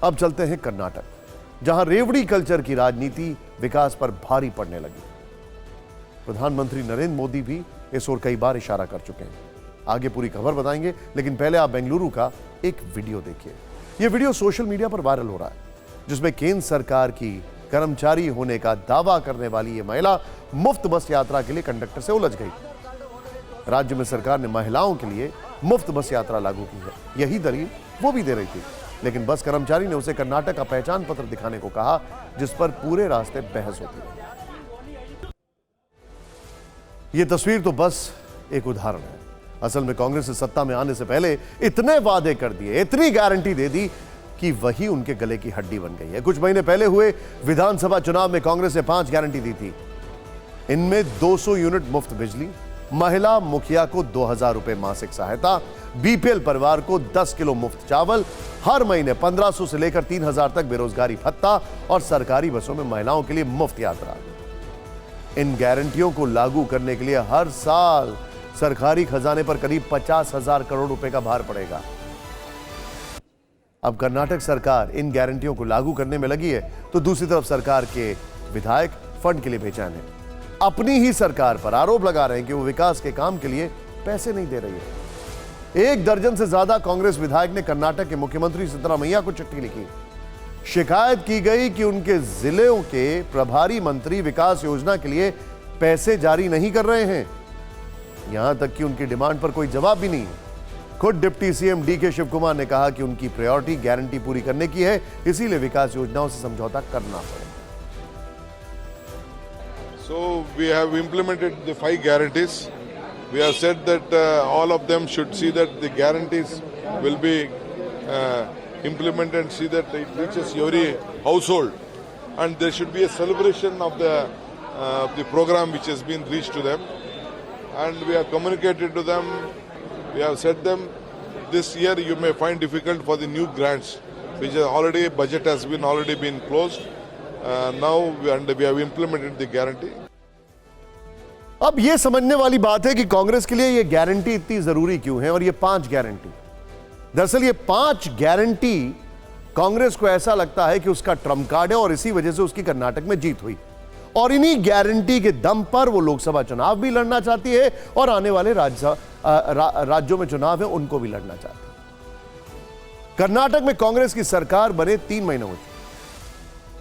अब चलते हैं कर्नाटक, जहां रेवड़ी कल्चर की राजनीति विकास पर भारी पड़ने लगी। प्रधानमंत्री नरेंद्र मोदी भी इस ओर कई बार इशारा कर चुके हैं। आगे पूरी खबर बताएंगे, लेकिन पहले आप बेंगलुरु का एक वीडियो देखिए। यह वीडियो सोशल मीडिया पर वायरल हो रहा है, जिसमें केंद्र सरकार की कर्मचारी होने का दावा करने वाली यह महिला मुफ्त बस यात्रा के लिए कंडक्टर से उलझ गई। राज्य में सरकार ने महिलाओं के लिए मुफ्त बस यात्रा लागू की है, यही दलील वो भी दे रही थी, लेकिन बस कर्मचारी ने उसे कर्नाटक का पहचान पत्र दिखाने को कहा, जिस पर पूरे रास्ते बहस होती है। यह तस्वीर तो बस एक उदाहरण है। असल में कांग्रेस सत्ता में आने से पहले इतने वादे कर दिए, इतनी गारंटी दे दी कि वही उनके गले की हड्डी बन गई है। कुछ महीने पहले हुए विधानसभा चुनाव में कांग्रेस ने 5 गारंटी दी थी। इनमें 200 यूनिट मुफ्त बिजली, महिला मुखिया को 2000 रुपए मासिक सहायता, बीपीएल परिवार को 10 किलो मुफ्त चावल, हर महीने 1500 से लेकर 3000 तक बेरोजगारी भत्ता और सरकारी बसों में महिलाओं के लिए मुफ्त यात्रा। इन गारंटियों को लागू करने के लिए हर साल सरकारी खजाने पर करीब 50,000 करोड़ रुपए का भार पड़ेगा। अब कर्नाटक सरकार इन गारंटियों को लागू करने में लगी है, तो दूसरी तरफ सरकार के विधायक फंड के लिए बेचैन है। अपनी ही सरकार पर आरोप लगा रहे हैं कि वो विकास के काम के लिए पैसे नहीं दे रही है। 1 दर्जन से ज्यादा कांग्रेस विधायक ने कर्नाटक के मुख्यमंत्री सिद्धरामैया को चिट्ठी लिखी। शिकायत की गई कि उनके जिलों के प्रभारी मंत्री विकास योजना के लिए पैसे जारी नहीं कर रहे हैं। यहां तक कि उनकी डिमांड पर कोई जवाब भी नहीं है। खुद डिप्टी सीएम डीके शिव कुमार ने कहा कि उनकी प्रायोरिटी गारंटी पूरी करने की है, इसीलिए विकास योजनाओं से समझौता करना पड़ेगा। So we have implemented the 5 guarantees. We have said that all of them should see that the guarantees will be implemented and see that it reaches every household, and there should be a celebration of the program which has been reached to them, and we have communicated to them. We have said them this year you may find difficult for the new grants, which is already budget has been already been closed. Now we have implemented the guarantee. अब यह समझने वाली बात है कि कांग्रेस के लिए यह गारंटी इतनी जरूरी क्यों है, और ये 5 गारंटी, दरअसल ये 5 गारंटी कांग्रेस को ऐसा लगता है कि उसका ट्रम्प कार्ड है और इसी वजह से उसकी कर्नाटक में जीत हुई, और इन्हीं गारंटी के दम पर वो लोकसभा चुनाव भी लड़ना चाहती है और आने वाले राज्यों में चुनाव है उनको भी लड़ना चाहती है। कर्नाटक में कांग्रेस की सरकार बने 3 महीने हो चुके,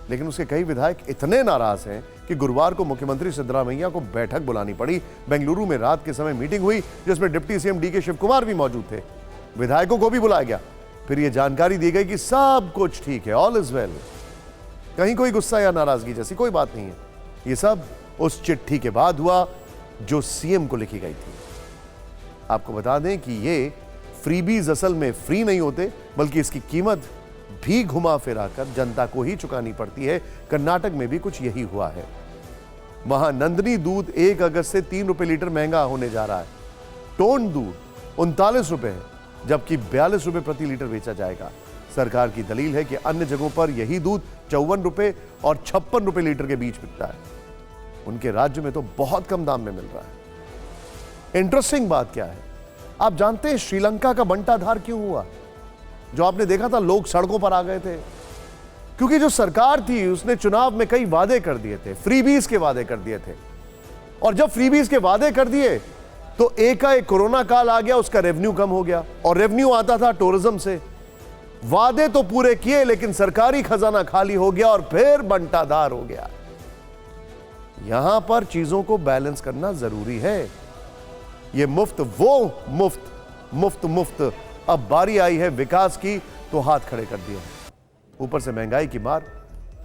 लेकिन उसके कई विधायक इतने नाराज हैं कि गुरुवार को मुख्यमंत्री सिद्धरामैया को बैठक बुलानी पड़ी। बेंगलुरु में रात के समय मीटिंग हुई, जिसमें डिप्टी सीएम डीके शिव कुमार भी मौजूद थे। विधायकों को भी बुलाया गया। फिर यह जानकारी दी गई कि सब कुछ ठीक है, ऑल इज वेल, कहीं कोई गुस्सा या नाराजगी जैसी कोई बात नहीं है। यह सब उस चिट्ठी के बाद हुआ जो सीएम को लिखी गई थी। आपको बता दें कि ये फ्रीबीज असल में फ्री नहीं होते, बल्कि इसकी कीमत भी घुमा फिरा कर जनता को ही चुकानी पड़ती है। कर्नाटक में भी कुछ यही हुआ है। वहां नंदनी दूध 1 अगस्त से 3 रुपए लीटर महंगा होने जा रहा है। टोन दूध 39 रुपए है, जबकि 42 रुपए प्रति लीटर बेचा जाएगा। सरकार की दलील है कि अन्य जगहों पर यही दूध 54 रुपए और 56 रुपए लीटर के बीच बिकता है। उनके राज्य में तो बहुत कम दाम में मिल रहा है। इंटरेस्टिंग बात क्या है, आप जानते हैं श्रीलंका का बंटाधार क्यों हुआ? जो आपने देखा था, लोग सड़कों पर आ गए थे क्योंकि जो सरकार थी उसने चुनाव में कई वादे कर दिए थे, फ्रीबीज के वादे कर दिए थे, और जब फ्रीबीज के वादे कर दिए तो एकाएक कोरोना काल आ गया, उसका रेवेन्यू कम हो गया, और रेवेन्यू आता था टूरिज्म से। वादे तो पूरे किए, लेकिन सरकारी खजाना खाली हो गया और फिर बंटाधार हो गया। यहां पर चीजों को बैलेंस करना जरूरी है। ये मुफ्त वो मुफ्त अब बारी आई है विकास की, तो हाथ खड़े कर दिए। ऊपर से महंगाई की मार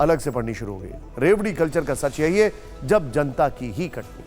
अलग से पड़नी शुरू हो गई। रेवड़ी कल्चर का सच यही है, जब जनता की ही कटनी।